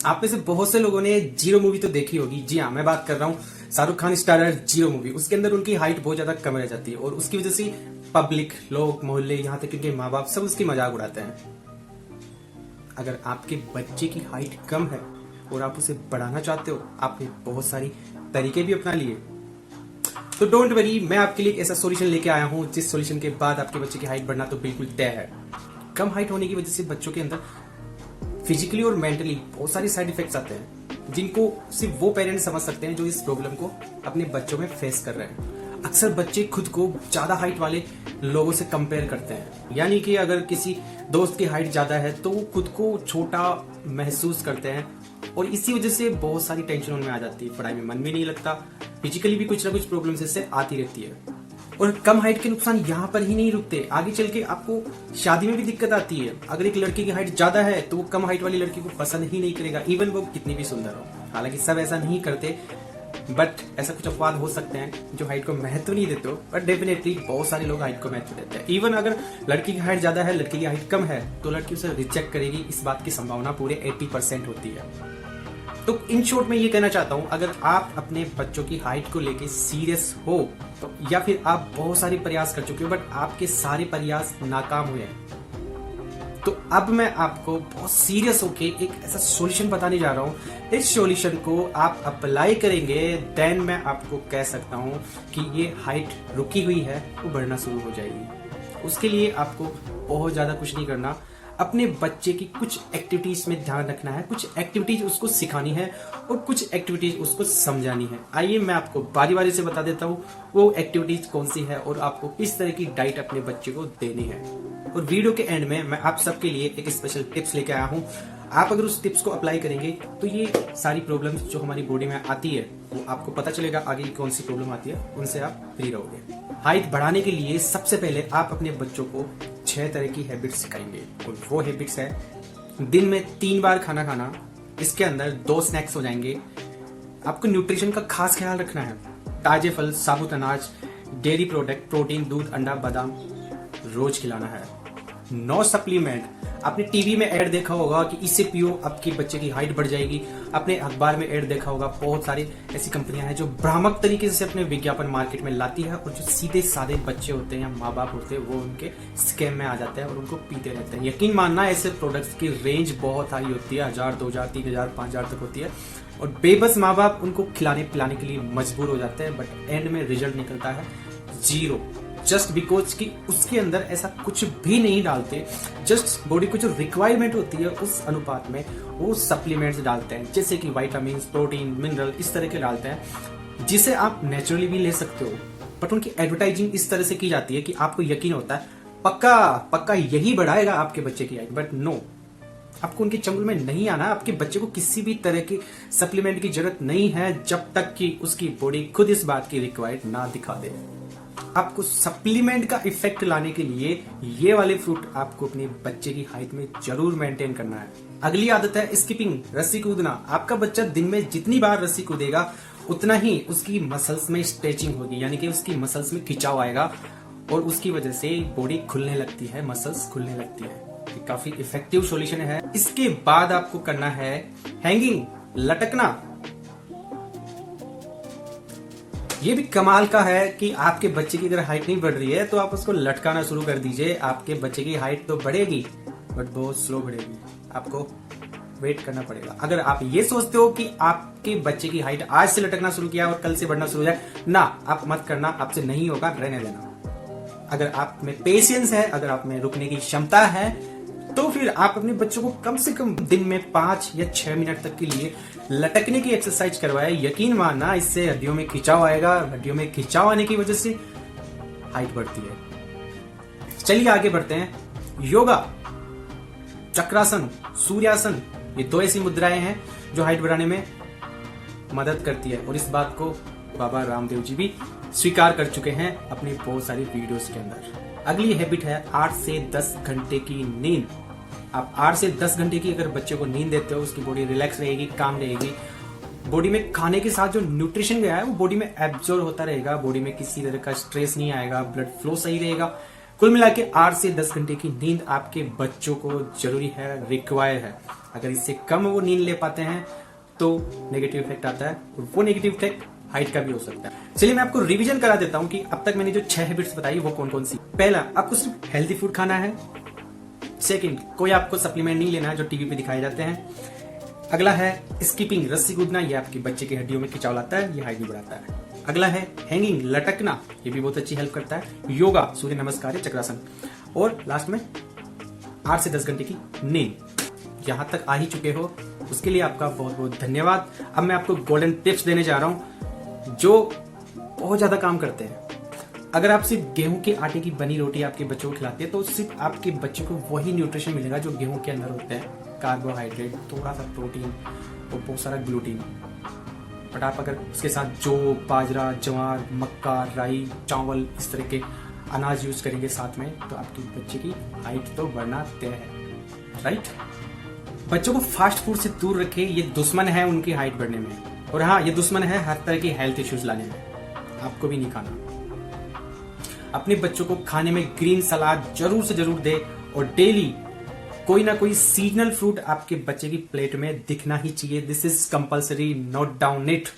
आप में से बहुत से लोगों ने जीरो मूवी तो देखी होगी। जी हाँ, मैं बात कर रहा हूँ Shahrukh Khan starrer zero movie. उसके अंदर उनकी हाइट बहुत ज्यादा कम रह जाती है और उसकी वजह से पब्लिक, लोग, मोहल्ले, यहाँ तक उनके माँ बाप सब उसकी मजाक उड़ाते हैं। अगर आपके बच्चे की हाइट कम है और आप उसे बढ़ाना चाहते हो, आपने बहुत सारी तरीके भी अपना लिए, तो डोंट वरी, मैं आपके लिए एक ऐसा सॉल्यूशन लेके आया हूँ जिस सॉल्यूशन के बाद आपके बच्चे की हाइट बढ़ना तो बिल्कुल तय है। कम हाइट होने की वजह से बच्चों के अंदर फिजिकली और मेंटली बहुत सारे साइड इफेक्ट्स आते हैं जिनको सिर्फ वो पेरेंट्स समझ सकते हैं जो इस प्रॉब्लम को अपने बच्चों में फेस कर रहे हैं। अक्सर बच्चे खुद को ज्यादा हाइट वाले लोगों से कंपेयर करते हैं, यानी कि अगर किसी दोस्त की हाइट ज्यादा है तो वो खुद को छोटा महसूस करते हैं और इसी वजह से बहुत सारी टेंशन उनमें आ जाती है। पढ़ाई में मन भी नहीं लगता, फिजिकली भी कुछ ना कुछ प्रॉब्लम्स इससे आती रहती है। और कम हाइट के नुकसान यहाँ पर ही नहीं रुकते, आगे चल के आपको शादी में भी दिक्कत आती है। अगर एक लड़की की हाइट ज्यादा है तो वो कम हाइट वाली लड़की को पसंद ही नहीं करेगा, इवन वो कितनी भी सुंदर हो। हालांकि सब ऐसा नहीं करते, बट ऐसा कुछ अपवाद हो सकते हैं जो हाइट को महत्व नहीं देते हो, बट डेफिनेटली बहुत सारे लोग हाइट को महत्व देते हैं। इवन अगर लड़की की हाइट ज्यादा है, लड़की की हाइट कम है, तो लड़की उसे रिजेक्ट करेगी, इस बात की संभावना पूरे 80% होती है। तो इन शॉर्ट में ये कहना चाहता हूं, अगर आप अपने बच्चों की हाइट को लेके सीरियस हो तो, या फिर आप बहुत सारे प्रयास कर चुके हो बट आपके सारे प्रयास नाकाम हुए हैं, तो अब मैं आपको बहुत सीरियस होके एक ऐसा सॉल्यूशन बताने जा रहा हूं। इस सॉल्यूशन को आप अप्लाई करेंगे, देन मैं आपको कह सकता हूं कि ये हाइट रुकी हुई है वो बढ़ना शुरू हो जाएगी। उसके लिए आपको बहुत ज्यादा कुछ नहीं करना, अपने बच्चे की कुछ एक्टिविटीज में ध्यान रखना है, कुछ एक्टिविटीज उसको सिखानी है और कुछ एक्टिविटीज उसको समझानी है। आइए मैं आपको बारी बारी से बता देता हूँ वो एक्टिविटीज कौन सी है और आपको किस तरह की डाइट अपने बच्चे को देनी है। और वीडियो के एंड में मैं आप सबके लिए एक स्पेशल टिप्स लेके आया हूँ। आप अगर उस टिप्स को अप्लाई करेंगे तो ये सारी प्रॉब्लम्स जो हमारी बॉडी में आती है वो आपको पता चलेगा आगे कौन सी प्रॉब्लम आती है, उनसे आप फ्री रहोगे। हाइट बढ़ाने के लिए सबसे पहले आप अपने बच्चों को 6 तरह की हैबिट्स सिखाएंगे और वो हैबिट्स है: दिन में 3 बार खाना खाना, इसके अंदर 2 स्नैक्स हो जाएंगे, आपको न्यूट्रिशन का खास ख्याल रखना है, ताजे फल, साबुत अनाज, डेयरी प्रोडक्ट, प्रोटीन, दूध, अंडा, बादाम रोज खिलाना है। 9 सप्लीमेंट, आपने टीवी में ऐड देखा होगा कि इसे पियो आपके बच्चे की हाइट बढ़ जाएगी। आपने अखबार में ऐड देखा होगा, बहुत सारी ऐसी कंपनियां हैं जो भ्रामक तरीके से अपने विज्ञापन मार्केट में लाती है और जो सीधे साधे बच्चे होते हैं या माँ बाप होते हैं वो उनके स्कैम में आ जाते हैं और उनको पीते रहते हैं। यकीन मानना, ऐसे प्रोडक्ट्स की रेंज बहुत हाई होती है, 1000, 2000, 3000, 5000 तक होती है और बेबस माँ बाप उनको खिलाने पिलाने के लिए मजबूर हो जाते हैं, बट एंड में रिजल्ट निकलता है जीरो। जस्ट बिकॉज कि उसके अंदर ऐसा कुछ भी नहीं डालते, जस्ट बॉडी को जो रिक्वायरमेंट होती है उस अनुपात में वो सप्लीमेंट्स डालते हैं, जैसे कि विटामिन, प्रोटीन, मिनरल, इस तरह के डालते हैं जिसे आप नेचुरली भी ले सकते हो। बट उनकी एडवर्टाइजिंग इस तरह से की जाती है कि आपको यकीन होता है पक्का पक्का यही बढ़ाएगा आपके बच्चे की हाइट, बट नो, आपको उनके चंगुल में नहीं आना। आपके बच्चे को किसी भी तरह की सप्लीमेंट की जरूरत नहीं है जब तक कि उसकी बॉडी खुद इस बात की रिक्वायर्ड ना दिखा दे। आपको सप्लीमेंट का इफेक्ट लाने के लिए ये वाले फ्रूट आपको अपने बच्चे की हाइट में जरूर मेंटेन करना है। अगली आदत है स्किपिंग, रस्सी कूदना। आपका बच्चा दिन में जितनी बार रस्सी कूदेगा उतना ही उसकी मसल्स में स्ट्रेचिंग होगी, यानी कि उसकी मसल्स में खिंचाव आएगा और उसकी वजह से बॉडी खुलने लगती है, मसल्स खुलने लगती है। ये काफी इफेक्टिव सॉल्यूशन है। इसके बाद आपको करना है हैंगिंग, लटकना। ये भी कमाल का है कि आपके बच्चे की अगर हाइट नहीं बढ़ रही है तो आप उसको लटकाना शुरू कर दीजिए। आपके बच्चे की हाइट तो बढ़ेगी बट बहुत स्लो बढ़ेगी, आपको वेट करना पड़ेगा। अगर आप ये सोचते हो कि आपके बच्चे की हाइट आज से लटकना शुरू किया और कल से बढ़ना शुरू हो जाए, ना, आप मत करना, आपसे नहीं होगा, रहने देना। अगर आप में पेशेंस है, अगर आप में रुकने की क्षमता है, तो फिर आप अपने बच्चों को कम से कम दिन में 5 या 6 मिनट तक के लिए लटकने की एक्सरसाइज करवाए। यकीन मानना, इससे हड्डियों में खिंचाव आएगा, हड्डियों में खिंचाव आने की वजह से हाइट बढ़ती है। चलिए आगे बढ़ते हैं। योगा, चक्रासन, सूर्यासन, ये 2 ऐसी मुद्राएं हैं जो हाइट बढ़ाने में मदद करती है और इस बात को बाबा रामदेव जी भी स्वीकार कर चुके हैं अपनी बहुत सारी वीडियोस के अंदर। अगली हैबिट है 8 से 10 घंटे की नींद। आप 8 से 10 घंटे की अगर बच्चे को नींद देते हो, उसकी बॉडी रिलैक्स रहेगी, काम रहेगी, बॉडी में खाने के साथ जो न्यूट्रिशन गया है वो बॉडी में एब्जॉर्ब होता रहेगा, बॉडी में किसी तरह का स्ट्रेस नहीं आएगा, ब्लड फ्लो सही रहेगा, कुल मिला के 8 से 10 घंटे की नींद आपके बच्चों को जरूरी है, रिक्वायर है। अगर इससे कम वो नींद ले पाते हैं तो नेगेटिव इफेक्ट आता है, और वो नेगेटिव इफेक्ट हाइट का भी हो सकता है। चलिए मैं आपको रिवीजन करा देता हूं कि अब तक मैंने जो 6 हैबिट्स बताई वो कौन कौन सी। पहला, आपको सिर्फ हेल्दी फूड खाना है। सेकंड, कोई आपको सप्लीमेंट नहीं लेना है जो टीवी पे दिखाए जाते हैं। अगला है स्कीपिंग, रस्सी कूदना, ये आपकी बच्चे की हड्डियों में खिंचाव लाता है, ये हाइट भी बढ़ाता है। अगला है हैंगिंग, लटकना, ये भी बहुत अच्छी हेल्प करता है। योगा, सूर्य नमस्कार, चक्रासन। और लास्ट में 8 से 10 घंटे की नींद। यहां तक आ ही चुके हो, उसके लिए आपका बहुत बहुत धन्यवाद। अब मैं आपको गोल्डन टिप्स देने जा रहा हूं जो बहुत ज्यादा काम करते हैं। अगर आप सिर्फ गेहूं के आटे की बनी रोटी आपके बच्चों को खिलाते हैं तो सिर्फ आपके बच्चे को वही न्यूट्रिशन मिलेगा जो गेहूं के अंदर होते हैं, कार्बोहाइड्रेट, थोड़ा सा प्रोटीन और बहुत सारा ग्लूटीन। बट आप अगर उसके साथ जौ, बाजरा, ज्वार, मक्का, राई, चावल, इस तरह के अनाज यूज करेंगे साथ में, तो आपके बच्चे की हाइट तो बढ़ना तय है, राइट। बच्चों को फास्ट फूड से दूर रखें, ये दुश्मन है उनकी हाइट बढ़ने में। और हाँ, ये दुश्मन है हर तरह की हेल्थ इश्यूज लाने में। आपको भी नहीं खाना। अपने बच्चों को खाने में ग्रीन सलाद जरूर से जरूर दे, और डेली कोई ना कोई सीजनल फ्रूट आपके बच्चे की प्लेट में दिखना ही चाहिए। This is compulsory, note down it.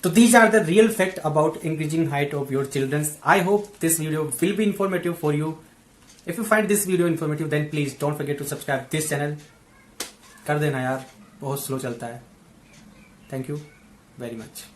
So these are the real fact about increasing height of your children. I hope this video will be informative for you. If you find this video informative, then please don't forget to subscribe this channel. कर देना यार, बहुत slow चलता है। Thank you very much.